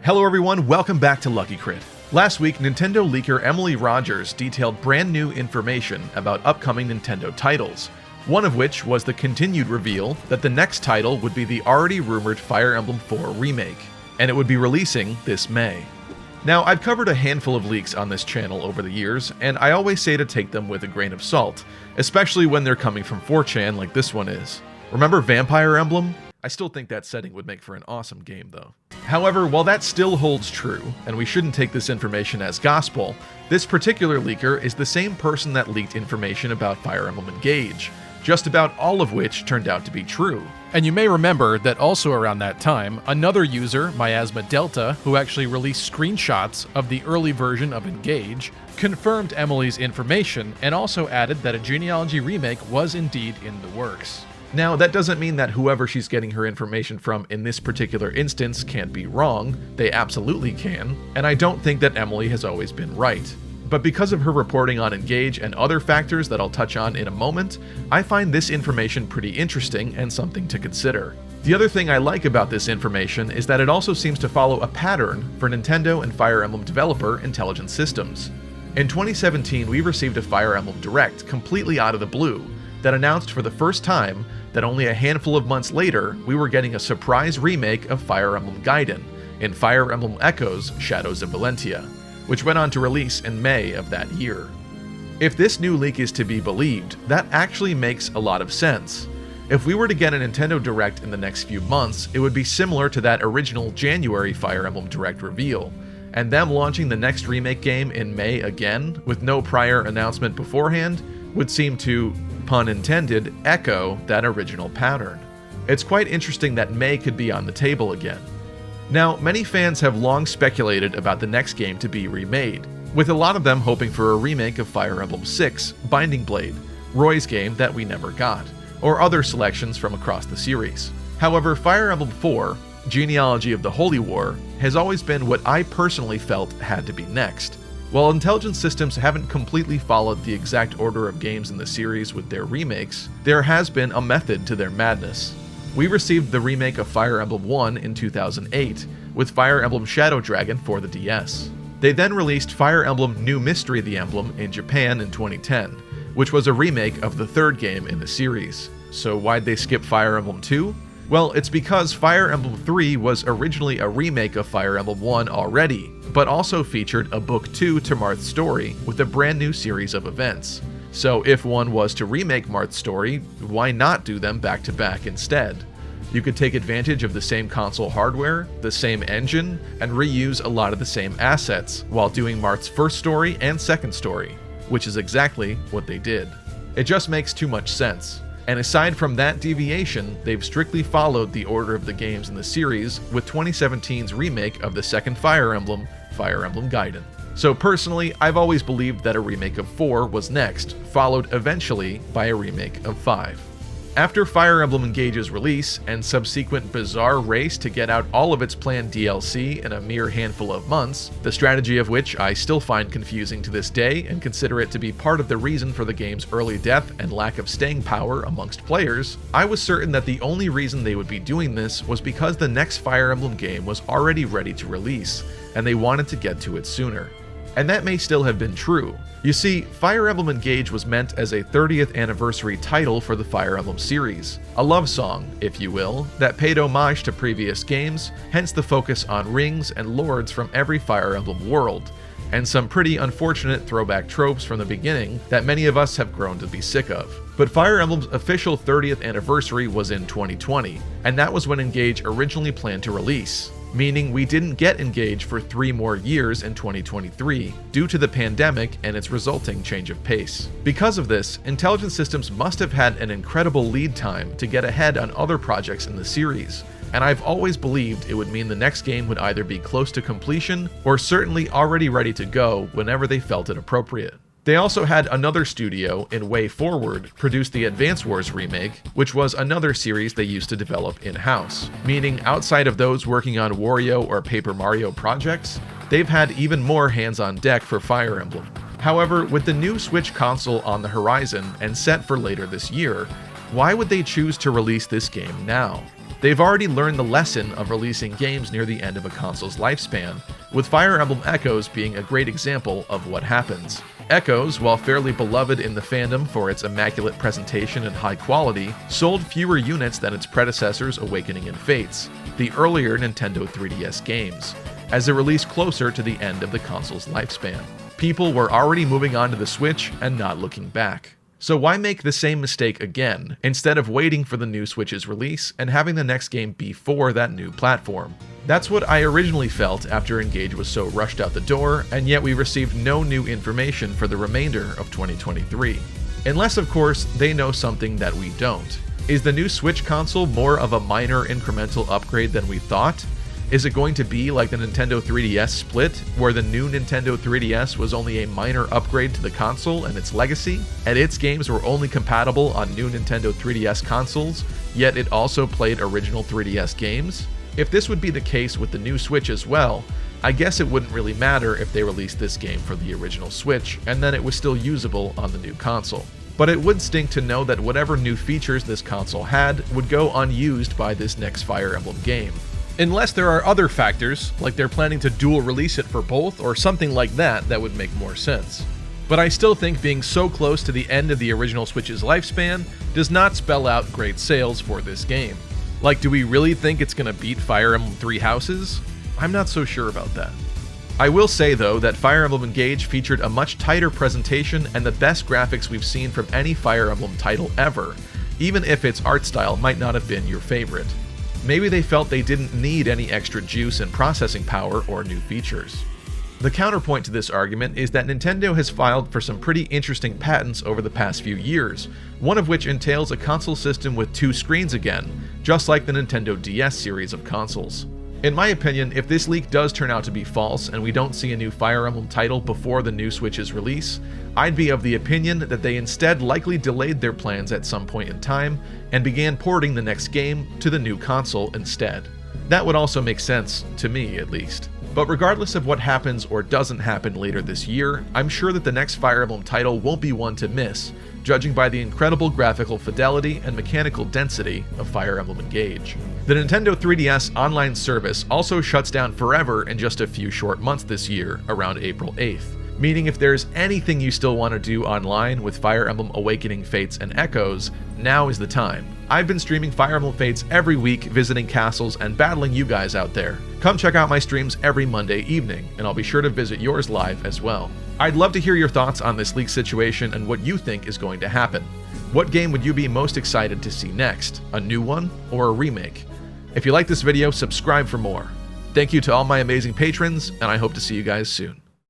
Hello everyone, welcome back to Lucky Crit. Last week, Nintendo leaker Emily Rogers detailed brand new information about upcoming Nintendo titles, one of which was the continued reveal that the next title would be the already rumored Fire Emblem 4 remake, and it would be releasing this May. Now, I've covered a handful of leaks on this channel over the years, and I always say to take them with a grain of salt, especially when they're coming from 4chan like this one is. Remember Vampire Emblem? I still think that setting would make for an awesome game though. However, while that still holds true, and we shouldn't take this information as gospel, this particular leaker is the same person that leaked information about Fire Emblem Engage, just about all of which turned out to be true. And you may remember that also around that time, another user, Miasmadelta, who actually released screenshots of the early version of Engage, confirmed Emily's information and also added that a Genealogy remake was indeed in the works. Now, that doesn't mean that whoever she's getting her information from in this particular instance can't be wrong. They absolutely can, and I don't think that Emily has always been right. But because of her reporting on Engage and other factors that I'll touch on in a moment, I find this information pretty interesting and something to consider. The other thing I like about this information is that it also seems to follow a pattern for Nintendo and Fire Emblem developer Intelligent Systems. In 2017, we received a Fire Emblem Direct completely out of the blue that announced for the first time that only a handful of months later, we were getting a surprise remake of Fire Emblem Gaiden in Fire Emblem Echoes: Shadows of Valentia, which went on to release in May of that year. If this new leak is to be believed, that actually makes a lot of sense. If we were to get a Nintendo Direct in the next few months, it would be similar to that original January Fire Emblem Direct reveal, and them launching the next remake game in May again, with no prior announcement beforehand, would seem to, pun intended, echo that original pattern. It's quite interesting that May could be on the table again. Now, many fans have long speculated about the next game to be remade, with a lot of them hoping for a remake of Fire Emblem 6, Binding Blade, Roy's game that we never got, or other selections from across the series. However, Fire Emblem 4, Genealogy of the Holy War, has always been what I personally felt had to be next. While Intelligent Systems haven't completely followed the exact order of games in the series with their remakes, there has been a method to their madness. We received the remake of Fire Emblem 1 in 2008, with Fire Emblem Shadow Dragon for the DS. They then released Fire Emblem New Mystery the Emblem in Japan in 2010, which was a remake of the third game in the series. So why'd they skip Fire Emblem 2? Well, it's because Fire Emblem 3 was originally a remake of Fire Emblem 1 already, but also featured a Book 2 to Marth's story with a brand new series of events. So if one was to remake Marth's story, why not do them back to back instead? You could take advantage of the same console hardware, the same engine, and reuse a lot of the same assets while doing Marth's first story and second story, which is exactly what they did. It just makes too much sense. And aside from that deviation, they've strictly followed the order of the games in the series with 2017's remake of the second Fire Emblem, Fire Emblem Gaiden. So personally, I've always believed that a remake of 4 was next, followed eventually by a remake of 5. After Fire Emblem Engage's release and subsequent bizarre race to get out all of its planned DLC in a mere handful of months, the strategy of which I still find confusing to this day and consider it to be part of the reason for the game's early death and lack of staying power amongst players, I was certain that the only reason they would be doing this was because the next Fire Emblem game was already ready to release, and they wanted to get to it sooner. And that may still have been true. You see, Fire Emblem Engage was meant as a 30th anniversary title for the Fire Emblem series, a love song, if you will, that paid homage to previous games, hence the focus on rings and lords from every Fire Emblem world, and some pretty unfortunate throwback tropes from the beginning that many of us have grown to be sick of. But Fire Emblem's official 30th anniversary was in 2020, and that was when Engage originally planned to release, meaning we didn't get Engage for 3 more years in 2023 due to the pandemic and its resulting change of pace. Because of this, Intelligent Systems must have had an incredible lead time to get ahead on other projects in the series, and I've always believed it would mean the next game would either be close to completion or certainly already ready to go whenever they felt it appropriate. They also had another studio, in Way Forward, produce the Advance Wars remake, which was another series they used to develop in-house, meaning outside of those working on Wario or Paper Mario projects, they've had even more hands on deck for Fire Emblem. However, with the new Switch console on the horizon and set for later this year, why would they choose to release this game now? They've already learned the lesson of releasing games near the end of a console's lifespan, with Fire Emblem Echoes being a great example of what happens. Echoes, while fairly beloved in the fandom for its immaculate presentation and high quality, sold fewer units than its predecessors Awakening and Fates, the earlier Nintendo 3DS games, as it released closer to the end of the console's lifespan. People were already moving on to the Switch and not looking back. So why make the same mistake again, instead of waiting for the new Switch's release and having the next game be for that new platform? That's what I originally felt after Engage was so rushed out the door, and yet we received no new information for the remainder of 2023. Unless, of course, they know something that we don't. Is the new Switch console more of a minor incremental upgrade than we thought? Is it going to be like the Nintendo 3DS split, where the new Nintendo 3DS was only a minor upgrade to the console and its legacy, and its games were only compatible on new Nintendo 3DS consoles, yet it also played original 3DS games? If this would be the case with the new Switch as well, I guess it wouldn't really matter if they released this game for the original Switch, and then it was still usable on the new console. But it would stink to know that whatever new features this console had would go unused by this next Fire Emblem game. Unless there are other factors, like they're planning to dual release it for both or something like that would make more sense. But I still think being so close to the end of the original Switch's lifespan does not spell out great sales for this game. Like, do we really think it's gonna beat Fire Emblem Three Houses? I'm not so sure about that. I will say though that Fire Emblem Engage featured a much tighter presentation and the best graphics we've seen from any Fire Emblem title ever, even if its art style might not have been your favorite. Maybe they felt they didn't need any extra juice and processing power or new features. The counterpoint to this argument is that Nintendo has filed for some pretty interesting patents over the past few years, one of which entails a console system with 2 screens again, just like the Nintendo DS series of consoles. In my opinion, if this leak does turn out to be false and we don't see a new Fire Emblem title before the new Switch's release, I'd be of the opinion that they instead likely delayed their plans at some point in time and began porting the next game to the new console instead. That would also make sense, to me at least. But regardless of what happens or doesn't happen later this year, I'm sure that the next Fire Emblem title won't be one to miss, judging by the incredible graphical fidelity and mechanical density of Fire Emblem Engage. The Nintendo 3DS online service also shuts down forever in just a few short months this year, around April 8th. Meaning if there's anything you still want to do online with Fire Emblem Awakening Fates and Echoes, now is the time. I've been streaming Fire Emblem Fates every week, visiting castles and battling you guys out there. Come check out my streams every Monday evening, and I'll be sure to visit yours live as well. I'd love to hear your thoughts on this leak situation and what you think is going to happen. What game would you be most excited to see next? A new one or a remake? If you like this video, subscribe for more. Thank you to all my amazing patrons, and I hope to see you guys soon.